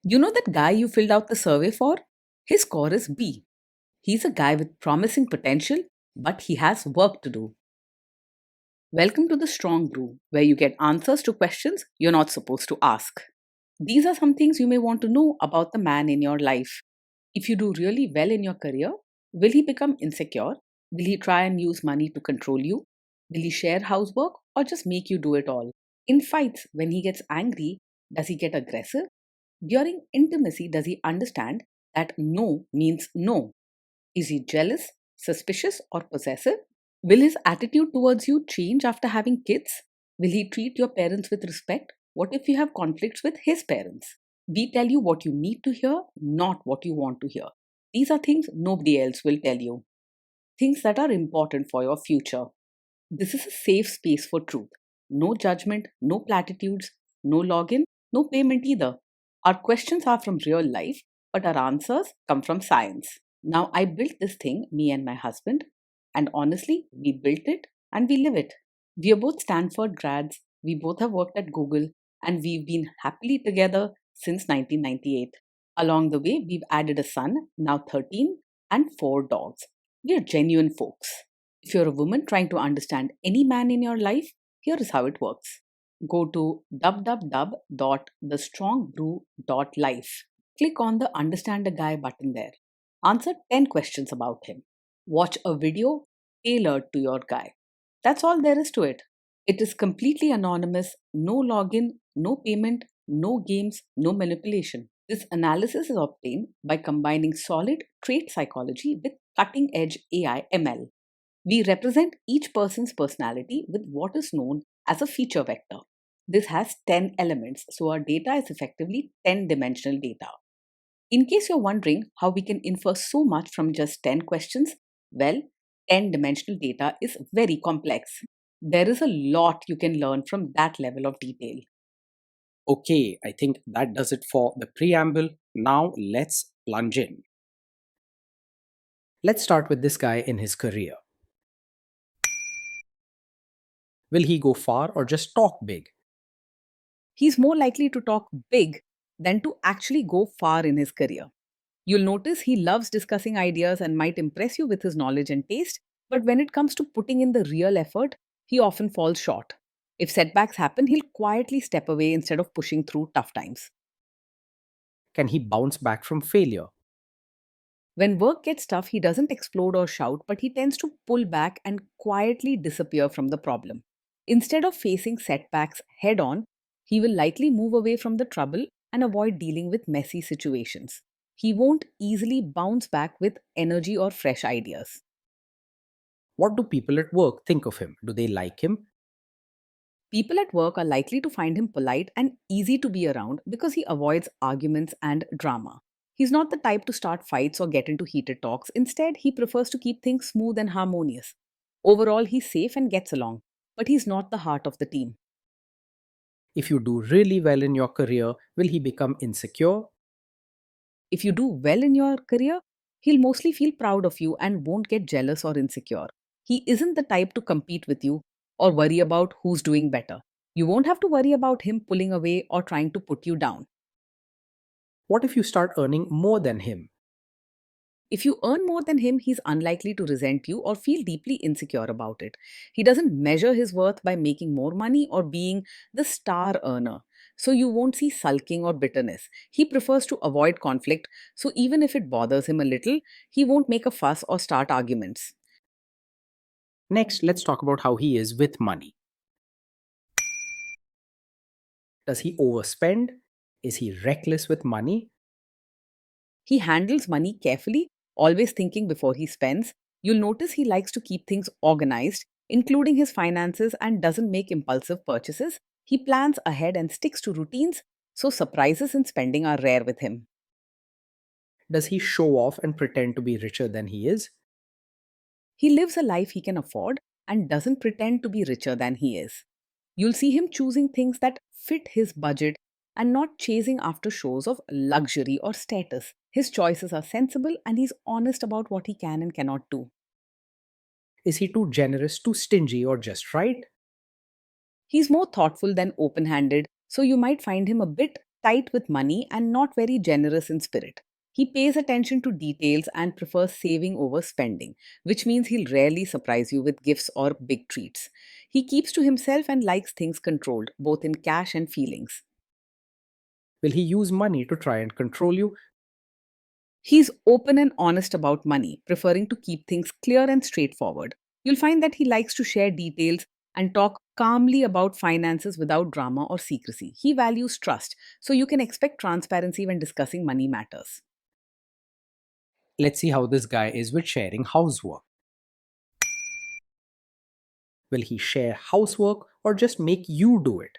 You know that guy you filled out the survey for? His score is B. He's a guy with promising potential, but he has work to do. Welcome to the Strong Brew, where you get answers to questions you're not supposed to ask. These are some things you may want to know about the man in your life. If you do really well in your career, will he become insecure? Will he try and use money to control you? Will he share housework or just make you do it all? In fights, when he gets angry, does he get aggressive? During intimacy, does he understand that no means no? Is he jealous, suspicious, or possessive? Will his attitude towards you change after having kids? Will he treat your parents with respect? What if you have conflicts with his parents? We tell you what you need to hear, not what you want to hear. These are things nobody else will tell you, things that are important for your future. This is a safe space for truth. No judgment, no platitudes, no login, no payment either. Our questions are from real life, but our answers come from science. Now, I built this thing, me and my husband, and honestly, we built it and we live it. We are both Stanford grads, we both have worked at Google, and we've been happily together since 1998. Along the way, we've added a son, now 13, and 4 dogs. We are genuine folks. If you're a woman trying to understand any man in your life, here is how it works. Go to www.thestrongbrew.life. Click on the Understand a Guy button there. Answer 10 questions about him. Watch a video tailored to your guy. That's all there is to it. It is completely anonymous, no login, no payment, no games, no manipulation. This analysis is obtained by combining solid trait psychology with cutting edge AI ML. We represent each person's personality with what is known as a feature vector. This has 10 elements, so our data is effectively 10 dimensional data. In case you're wondering how we can infer so much from just 10 questions, well, 10 dimensional data is very complex. There is a lot you can learn from that level of detail. Okay, I think that does it for the preamble. Now let's plunge in. Let's start with this guy in his career. Will he go far or just talk big? He's more likely to talk big than to actually go far in his career. You'll notice he loves discussing ideas and might impress you with his knowledge and taste, but when it comes to putting in the real effort, he often falls short. If setbacks happen, he'll quietly step away instead of pushing through tough times. Can he bounce back from failure? When work gets tough, he doesn't explode or shout, but he tends to pull back and quietly disappear from the problem. Instead of facing setbacks head on, he will likely move away from the trouble and avoid dealing with messy situations. He won't easily bounce back with energy or fresh ideas. What do people at work think of him? Do they like him? People at work are likely to find him polite and easy to be around because he avoids arguments and drama. He's not the type to start fights or get into heated talks. Instead, he prefers to keep things smooth and harmonious. Overall, he's safe and gets along, but he's not the heart of the team. If you do really well in your career, will he become insecure? If you do well in your career, he'll mostly feel proud of you and won't get jealous or insecure. He isn't the type to compete with you or worry about who's doing better. You won't have to worry about him pulling away or trying to put you down. What if you start earning more than him? If you earn more than him, he's unlikely to resent you or feel deeply insecure about it. He doesn't measure his worth by making more money or being the star earner. So you won't see sulking or bitterness. He prefers to avoid conflict, so even if it bothers him a little, he won't make a fuss or start arguments. Next, let's talk about how he is with money. Does he overspend? Is he reckless with money? He handles money carefully, always thinking before he spends. You'll notice he likes to keep things organized, including his finances, and doesn't make impulsive purchases. He plans ahead and sticks to routines, so surprises in spending are rare with him. Does he show off and pretend to be richer than he is? He lives a life he can afford and doesn't pretend to be richer than he is. You'll see him choosing things that fit his budget and not chasing after shows of luxury or status. His choices are sensible and he's honest about what he can and cannot do. Is he too generous, too stingy, or just right? He's more thoughtful than open handed, so you might find him a bit tight with money and not very generous in spirit. He pays attention to details and prefers saving over spending, which means he'll rarely surprise you with gifts or big treats. He keeps to himself and likes things controlled, both in cash and feelings. Will he use money to try and control you? He's open and honest about money, preferring to keep things clear and straightforward. You'll find that he likes to share details and talk calmly about finances without drama or secrecy. He values trust, so you can expect transparency when discussing money matters. Let's see how this guy is with sharing housework. Will he share housework or just make you do it?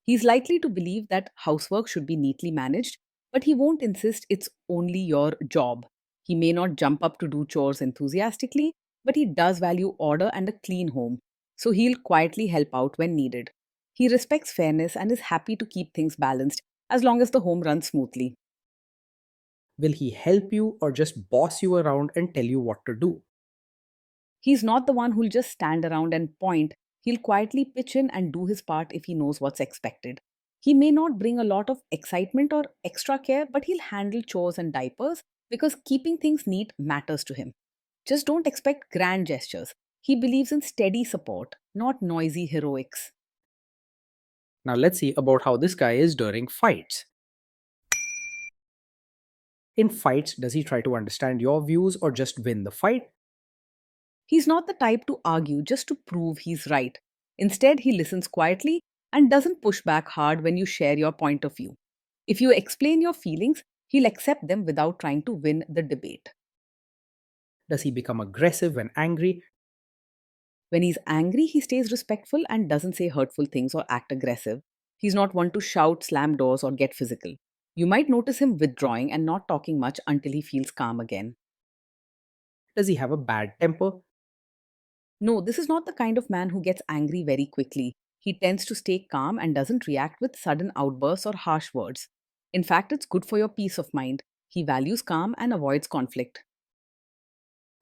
He's likely to believe that housework should be neatly managed, but he won't insist it's only your job. He may not jump up to do chores enthusiastically, but he does value order and a clean home, so he'll quietly help out when needed. He respects fairness and is happy to keep things balanced as long as the home runs smoothly. Will he help you or just boss you around and tell you what to do? He's not the one who'll just stand around and point. He'll quietly pitch in and do his part if he knows what's expected. He may not bring a lot of excitement or extra care, but he'll handle chores and diapers because keeping things neat matters to him. Just don't expect grand gestures. He believes in steady support, not noisy heroics. Now let's see about how this guy is during fights. In fights, does he try to understand your views or just win the fight? He's not the type to argue just to prove he's right. Instead, he listens quietly and doesn't push back hard when you share your point of view. If you explain your feelings, he'll accept them without trying to win the debate. Does he become aggressive when angry? When he's angry, he stays respectful and doesn't say hurtful things or act aggressive. He's not one to shout, slam doors, or get physical. You might notice him withdrawing and not talking much until he feels calm again. Does he have a bad temper? No, this is not the kind of man who gets angry very quickly. He tends to stay calm and doesn't react with sudden outbursts or harsh words. In fact, it's good for your peace of mind. He values calm and avoids conflict.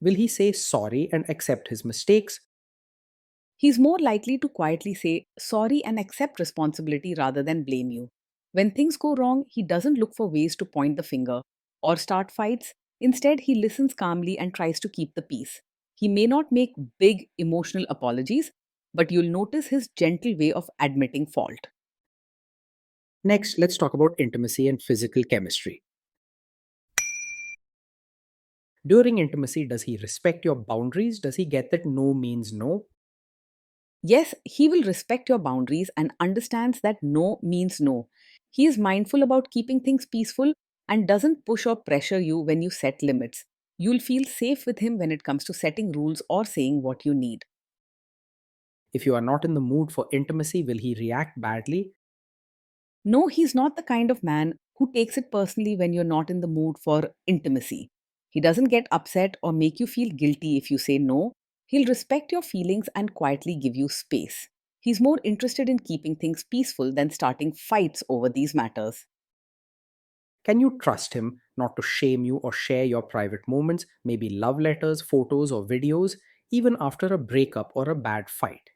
Will he say sorry and accept his mistakes? He's more likely to quietly say sorry and accept responsibility rather than blame you. When things go wrong, he doesn't look for ways to point the finger or start fights. Instead, he listens calmly and tries to keep the peace. He may not make big emotional apologies, but you'll notice his gentle way of admitting fault. Next, let's talk about intimacy and physical chemistry. During intimacy, does he respect your boundaries? Does he get that no means no? Yes, he will respect your boundaries and understands that no means no. He is mindful about keeping things peaceful and doesn't push or pressure you when you set limits. You'll feel safe with him when it comes to setting rules or saying what you need. If you are not in the mood for intimacy, will he react badly? No, he's not the kind of man who takes it personally when you're not in the mood for intimacy. He doesn't get upset or make you feel guilty if you say no. He'll respect your feelings and quietly give you space. He's more interested in keeping things peaceful than starting fights over these matters. Can you trust him not to shame you or share your private moments, maybe love letters, photos, or videos, even after a breakup or a bad fight?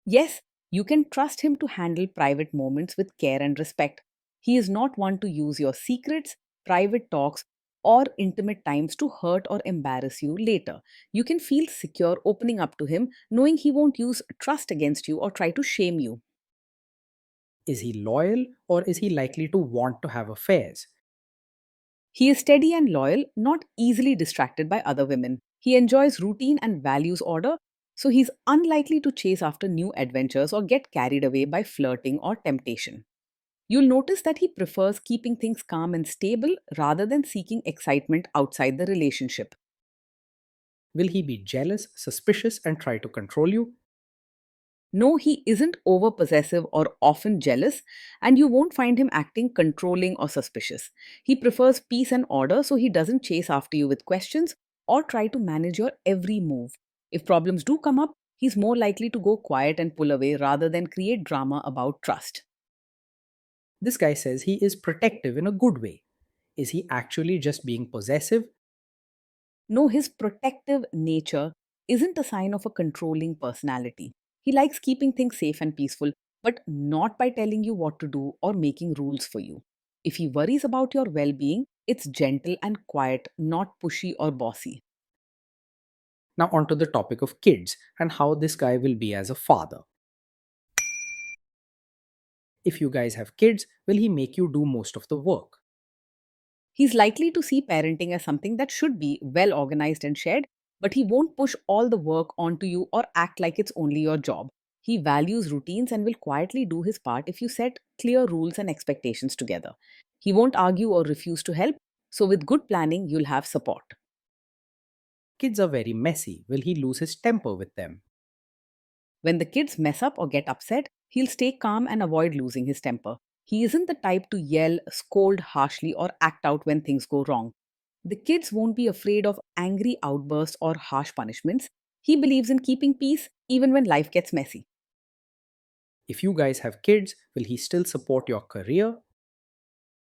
Yes, you can trust him to handle private moments with care and respect. He is not one to use your secrets, private talks, or intimate times to hurt or embarrass you later. You can feel secure opening up to him, knowing he won't use trust against you or try to shame you. Is he loyal or is he likely to want to have affairs? He is steady and loyal, not easily distracted by other women. He enjoys routine and values order, so he's unlikely to chase after new adventures or get carried away by flirting or temptation. You'll notice that he prefers keeping things calm and stable rather than seeking excitement outside the relationship. Will he be jealous, suspicious, and try to control you? No, he isn't over possessive or often jealous, and you won't find him acting controlling or suspicious. He prefers peace and order, so he doesn't chase after you with questions or try to manage your every move. If problems do come up, he's more likely to go quiet and pull away rather than create drama about trust. This guy says he is protective in a good way. Is he actually just being possessive? No, his protective nature isn't a sign of a controlling personality. He likes keeping things safe and peaceful, but not by telling you what to do or making rules for you. If he worries about your well being, it's gentle and quiet, not pushy or bossy. Now, onto the topic of kids and how this guy will be as a father. If you guys have kids, will he make you do most of the work? He's likely to see parenting as something that should be well organized and shared, but he won't push all the work onto you or act like it's only your job. He values routines and will quietly do his part if you set clear rules and expectations together. He won't argue or refuse to help, so with good planning, you'll have support. Kids are very messy. Will he lose his temper with them? When the kids mess up or get upset, he'll stay calm and avoid losing his temper. He isn't the type to yell, scold harshly, or act out when things go wrong. The kids won't be afraid of angry outbursts or harsh punishments. He believes in keeping peace even when life gets messy. If you guys have kids, will he still support your career?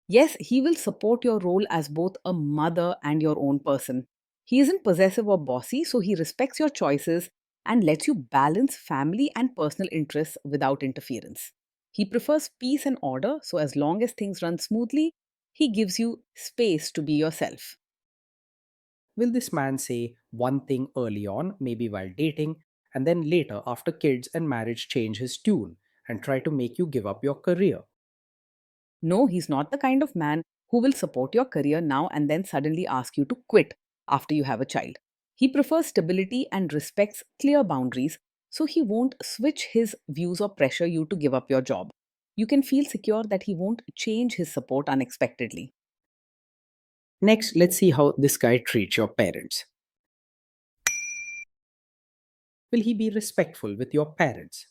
Yes, he will support your role as both a mother and your own person. He isn't possessive or bossy, so he respects your choices and lets you balance family and personal interests without interference. He prefers peace and order, so as long as things run smoothly, he gives you space to be yourself. Will this man say one thing early on, maybe while dating, and then later, after kids and marriage, change his tune and try to make you give up your career? No, he's not the kind of man who will support your career now and then suddenly ask you to quit after you have a child. He prefers stability and respects clear boundaries, so he won't switch his views or pressure you to give up your job. You can feel secure that he won't change his support unexpectedly. Next, let's see how this guy treats your parents. Will he be respectful with your parents?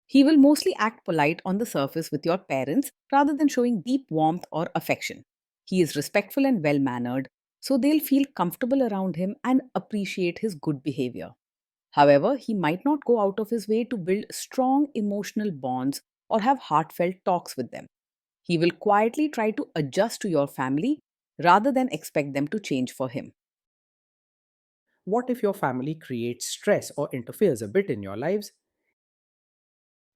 He will mostly act polite on the surface with your parents rather than showing deep warmth or affection. He is respectful and well mannered, so they'll feel comfortable around him and appreciate his good behavior. However, he might not go out of his way to build strong emotional bonds or have heartfelt talks with them. He will quietly try to adjust to your family rather than expect them to change for him. What if your family creates stress or interferes a bit in your lives?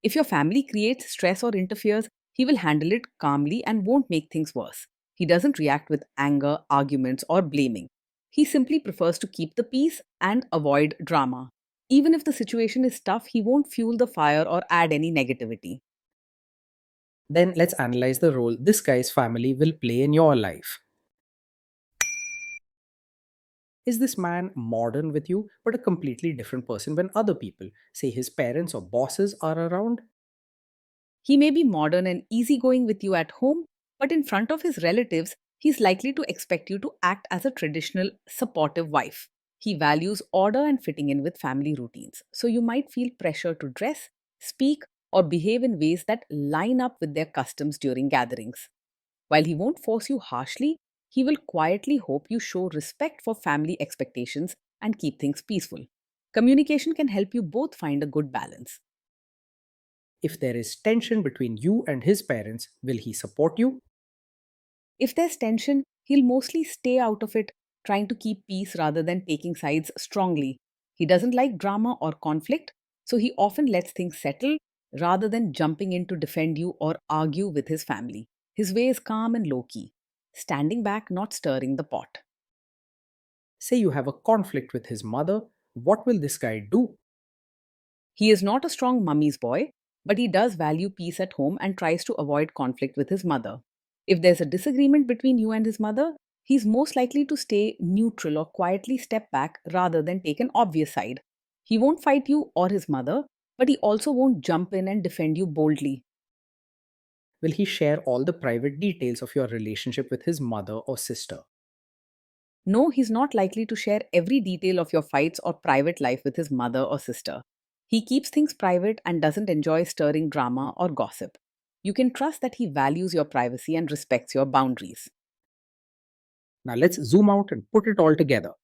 If your family creates stress or interferes, he will handle it calmly and won't make things worse. He doesn't react with anger, arguments, or blaming. He simply prefers to keep the peace and avoid drama. Even if the situation is tough, he won't fuel the fire or add any negativity. Then let's analyze the role this guy's family will play in your life. Is this man modern with you, but a completely different person when other people, say his parents or bosses, are around? He may be modern and easygoing with you at home, but in front of his relatives, he's likely to expect you to act as a traditional, supportive wife. He values order and fitting in with family routines, so you might feel pressure to dress, speak, or behave in ways that line up with their customs during gatherings. While he won't force you harshly, he will quietly hope you show respect for family expectations and keep things peaceful. Communication can help you both find a good balance. If there is tension between you and his parents, will he support you? If there's tension, he'll mostly stay out of it, trying to keep peace rather than taking sides strongly. He doesn't like drama or conflict, so he often lets things settle rather than jumping in to defend you or argue with his family. His way is calm and low key, standing back, not stirring the pot. Say you have a conflict with his mother, what will this guy do? He is not a strong mummy's boy, but he does value peace at home and tries to avoid conflict with his mother. If there's a disagreement between you and his mother, he's most likely to stay neutral or quietly step back rather than take an obvious side. He won't fight you or his mother, but he also won't jump in and defend you boldly. Will he share all the private details of your relationship with his mother or sister? No, he's not likely to share every detail of your fights or private life with his mother or sister. He keeps things private and doesn't enjoy stirring drama or gossip. You can trust that he values your privacy and respects your boundaries. Now let's zoom out and put it all together.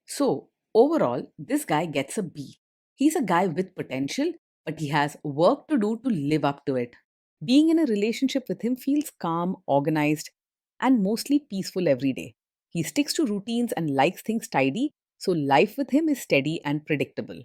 So, overall, this guy gets a B. He's a guy with potential, but he has work to do to live up to it. Being in a relationship with him feels calm, organized, and mostly peaceful every day. He sticks to routines and likes things tidy, so life with him is steady and predictable.